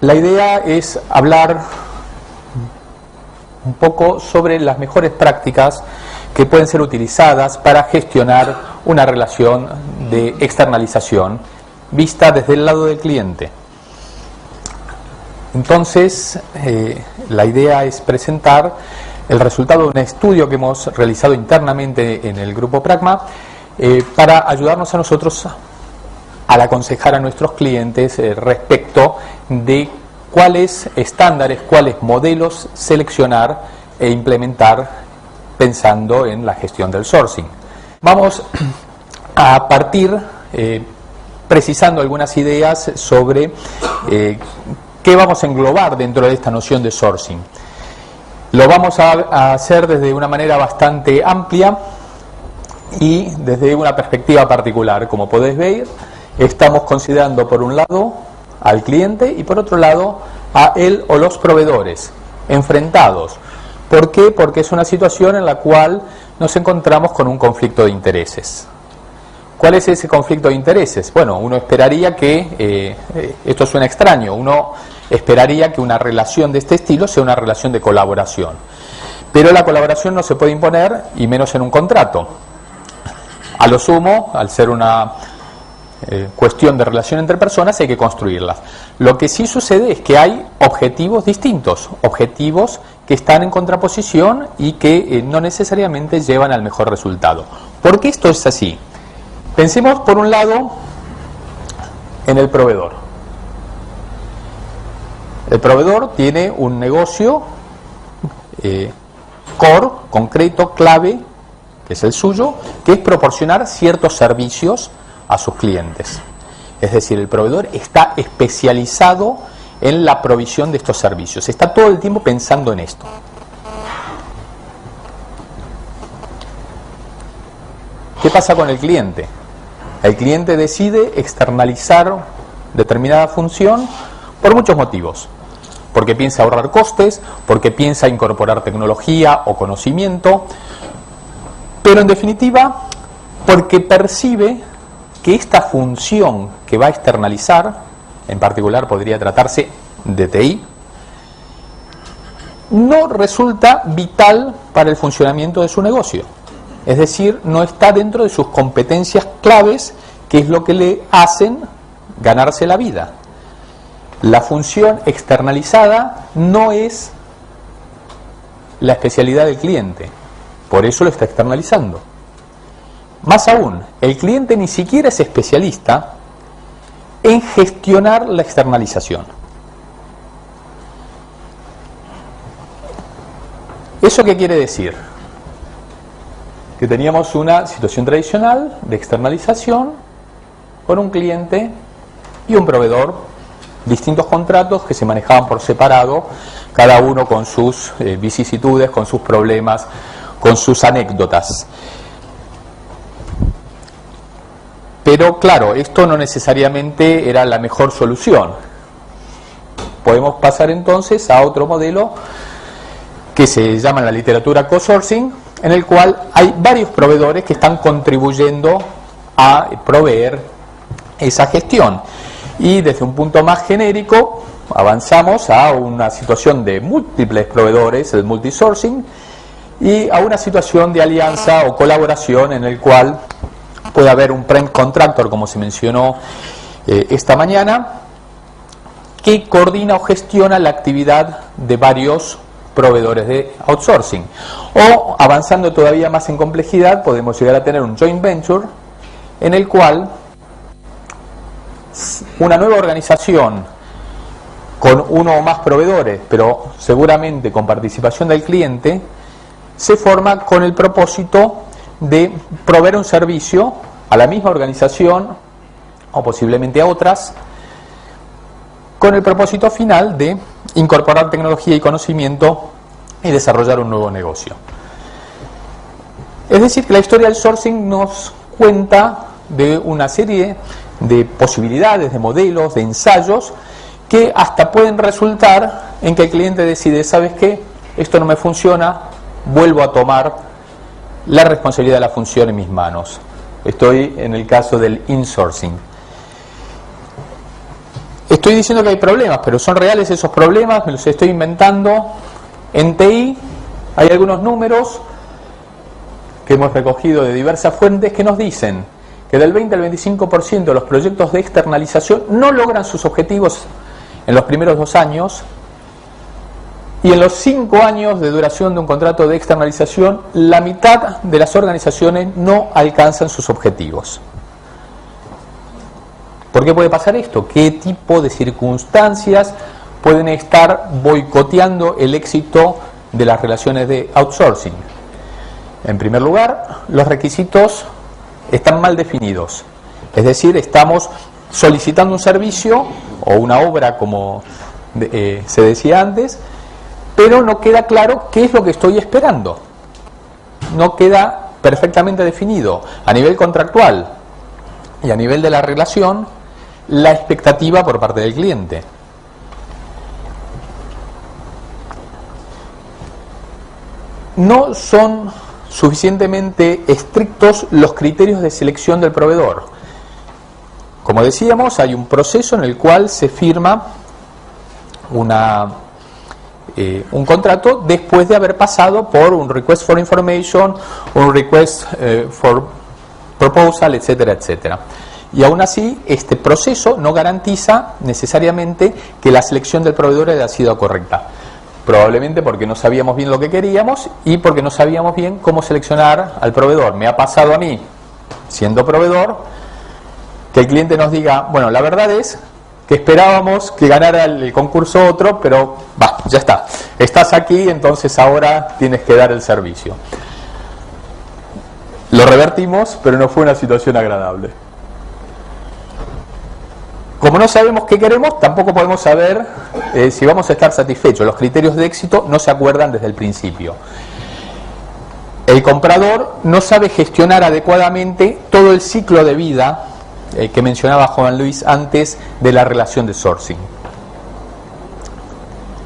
La idea es hablar un poco sobre las mejores prácticas que pueden ser utilizadas para gestionar una relación de externalización vista desde el lado del cliente. Entonces, la idea es presentar el resultado de un estudio que hemos realizado internamente en el Grupo Pragma para ayudarnos a nosotros al aconsejar a nuestros clientes respecto de cuáles estándares, cuáles modelos seleccionar e implementar pensando en la gestión del sourcing. Vamos a partir precisando algunas ideas sobre qué vamos a englobar dentro de esta noción de sourcing. Lo vamos a hacer desde una manera bastante amplia y desde una perspectiva particular. Como podéis ver, estamos considerando por un lado al cliente y por otro lado a él o los proveedores enfrentados. ¿Por qué? Porque es una situación en la cual nos encontramos con un conflicto de intereses. ¿Cuál es ese conflicto de intereses? Bueno, uno esperaría que, esto suena extraño, uno esperaría que una relación de este estilo sea una relación de colaboración. Pero la colaboración no se puede imponer, y menos en un contrato. A lo sumo, al ser una cuestión de relación entre personas, hay que construirlas. Lo que sí sucede es que hay objetivos distintos, objetivos que están en contraposición y que no necesariamente llevan al mejor resultado. ¿Por qué esto es así? Pensemos por un lado en el proveedor. El proveedor tiene un negocio core, concreto, clave, que es el suyo, que es proporcionar ciertos servicios a sus clientes. Es decir, el proveedor está especializado en la provisión de estos servicios. Está todo el tiempo pensando en esto. ¿Qué pasa con el cliente? El cliente decide externalizar determinada función por muchos motivos. Porque piensa ahorrar costes, porque piensa incorporar tecnología o conocimiento, pero en definitiva, porque percibe que esta función que va a externalizar, en particular podría tratarse de TI, no resulta vital para el funcionamiento de su negocio. Es decir, no está dentro de sus competencias claves, que es lo que le hacen ganarse la vida. La función externalizada no es la especialidad del cliente, por eso lo está externalizando. Más aún, el cliente ni siquiera es especialista en gestionar la externalización. ¿Eso qué quiere decir? Que teníamos una situación tradicional de externalización con un cliente y un proveedor, distintos contratos que se manejaban por separado, cada uno con sus vicisitudes, con sus problemas, con sus anécdotas. Pero claro, esto no necesariamente era la mejor solución. Podemos pasar entonces a otro modelo que se llama en la literatura co-sourcing, en el cual hay varios proveedores que están contribuyendo a proveer esa gestión. Y desde un punto más genérico avanzamos a una situación de múltiples proveedores, el multisourcing, y a una situación de alianza o colaboración en el cual puede haber un prime contractor, como se mencionó esta mañana, que coordina o gestiona la actividad de varios proveedores de outsourcing. O, avanzando todavía más en complejidad, podemos llegar a tener un joint venture en el cual una nueva organización con uno o más proveedores, pero seguramente con participación del cliente, se forma con el propósito de proveer un servicio a la misma organización o posiblemente a otras, con el propósito final de incorporar tecnología y conocimiento y desarrollar un nuevo negocio. Es decir, que la historia del sourcing nos cuenta de una serie de posibilidades, de modelos, de ensayos que hasta pueden resultar en que el cliente decide, ¿sabes qué? Esto no me funciona, vuelvo a tomar la responsabilidad de la función en mis manos. Estoy en el caso del insourcing. Estoy diciendo que hay problemas, pero ¿son reales esos problemas? Me los estoy inventando. En TI hay algunos números que hemos recogido de diversas fuentes que nos dicen que del 20 al 25% de los proyectos de externalización no logran sus objetivos en los primeros 2 años, y en los 5 años de duración de un contrato de externalización, la mitad de las organizaciones no alcanzan sus objetivos. ¿Por qué puede pasar esto? ¿Qué tipo de circunstancias pueden estar boicoteando el éxito de las relaciones de outsourcing? En primer lugar, los requisitos están mal definidos. Es decir, estamos solicitando un servicio o una obra, como se decía antes, pero no queda claro qué es lo que estoy esperando. No queda perfectamente definido a nivel contractual y a nivel de la relación la expectativa por parte del cliente. No son suficientemente estrictos los criterios de selección del proveedor. Como decíamos, hay un proceso en el cual se firma un contrato después de haber pasado por un request for information, un request for proposal, etcétera, etcétera. Y aún así, este proceso no garantiza necesariamente que la selección del proveedor haya sido correcta. Probablemente porque no sabíamos bien lo que queríamos y porque no sabíamos bien cómo seleccionar al proveedor. Me ha pasado a mí, siendo proveedor, que el cliente nos diga, bueno, la verdad es que esperábamos que ganara el concurso otro, pero ya está. Estás aquí, entonces ahora tienes que dar el servicio. Lo revertimos, pero no fue una situación agradable. Como no sabemos qué queremos, tampoco podemos saber si vamos a estar satisfechos. Los criterios de éxito no se acuerdan desde el principio. El comprador no sabe gestionar adecuadamente todo el ciclo de vida que mencionaba Juan Luis antes de la relación de sourcing.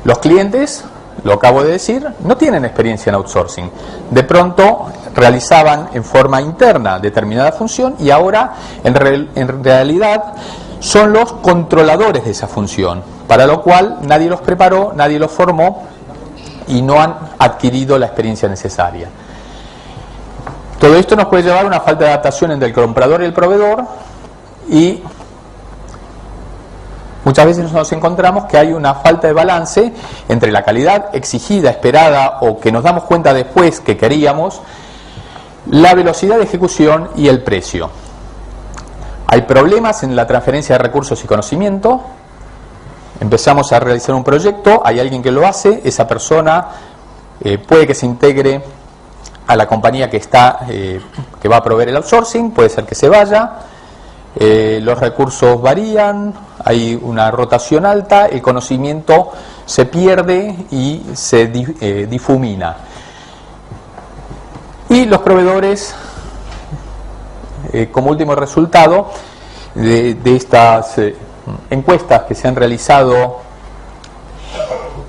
Los clientes, lo acabo de decir, no tienen experiencia en outsourcing. De pronto realizaban en forma interna determinada función y ahora en realidad son los controladores de esa función, para lo cual nadie los preparó, nadie los formó y no han adquirido la experiencia necesaria. Todo esto nos puede llevar a una falta de adaptación entre el comprador y el proveedor, y muchas veces nos encontramos que hay una falta de balance entre la calidad exigida, esperada o que nos damos cuenta después que queríamos, la velocidad de ejecución y el precio. Hay problemas en la transferencia de recursos y conocimiento. Empezamos a realizar un proyecto, hay alguien que lo hace, esa persona puede que se integre a la compañía que va a proveer el outsourcing, puede ser que se vaya, los recursos varían, hay una rotación alta, el conocimiento se pierde y se difumina. Y los proveedores, como último resultado de estas encuestas que se han realizado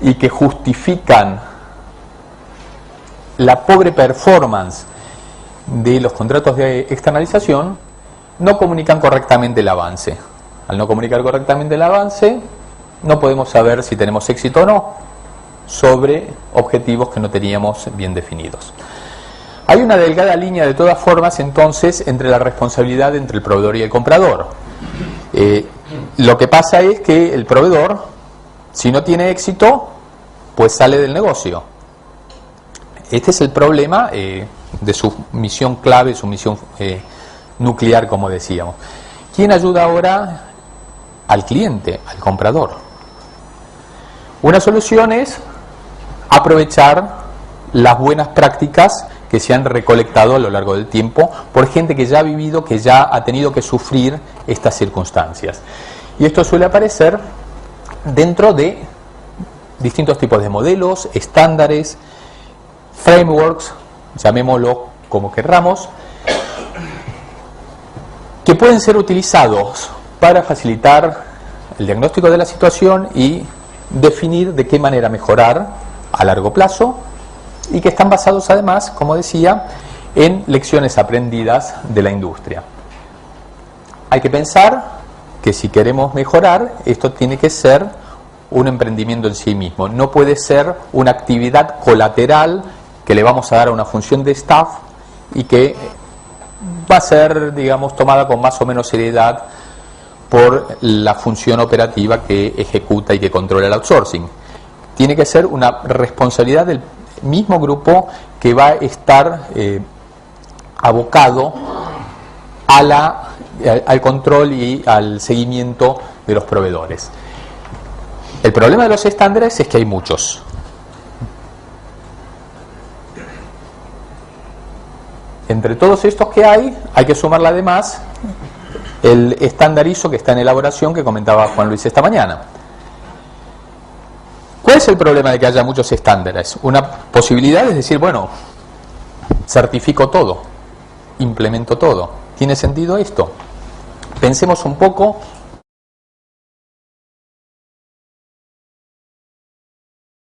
y que justifican la pobre performance de los contratos de externalización, no comunican correctamente el avance. Al no comunicar correctamente el avance, no podemos saber si tenemos éxito o no sobre objetivos que no teníamos bien definidos. Hay una delgada línea de todas formas entonces entre la responsabilidad entre el proveedor y el comprador. Lo que pasa es que el proveedor, si no tiene éxito, pues sale del negocio. Este es el problema de su misión clave, su misión nuclear, como decíamos. ¿Quién ayuda ahora al cliente, al comprador? Una solución es aprovechar las buenas prácticas que se han recolectado a lo largo del tiempo por gente que ya ha vivido, que ya ha tenido que sufrir estas circunstancias. Y esto suele aparecer dentro de distintos tipos de modelos, estándares, frameworks, llamémoslo como querramos, que pueden ser utilizados para facilitar el diagnóstico de la situación y definir de qué manera mejorar a largo plazo, y que están basados además, como decía, en lecciones aprendidas de la industria. Hay que pensar que si queremos mejorar, esto tiene que ser un emprendimiento en sí mismo. No puede ser una actividad colateral que le vamos a dar a una función de staff y que va a ser, digamos, tomada con más o menos seriedad por la función operativa que ejecuta y que controla el outsourcing. Tiene que ser una responsabilidad del mismo grupo que va a estar abocado al control y al seguimiento de los proveedores. El problema de los estándares es que hay muchos. Entre todos estos que hay que sumarle además el estándar ISO que está en elaboración que comentaba Juan Luis esta mañana. ¿Cuál es el problema de que haya muchos estándares? Una posibilidad es decir, bueno, certifico todo, implemento todo. ¿Tiene sentido esto? Pensemos un poco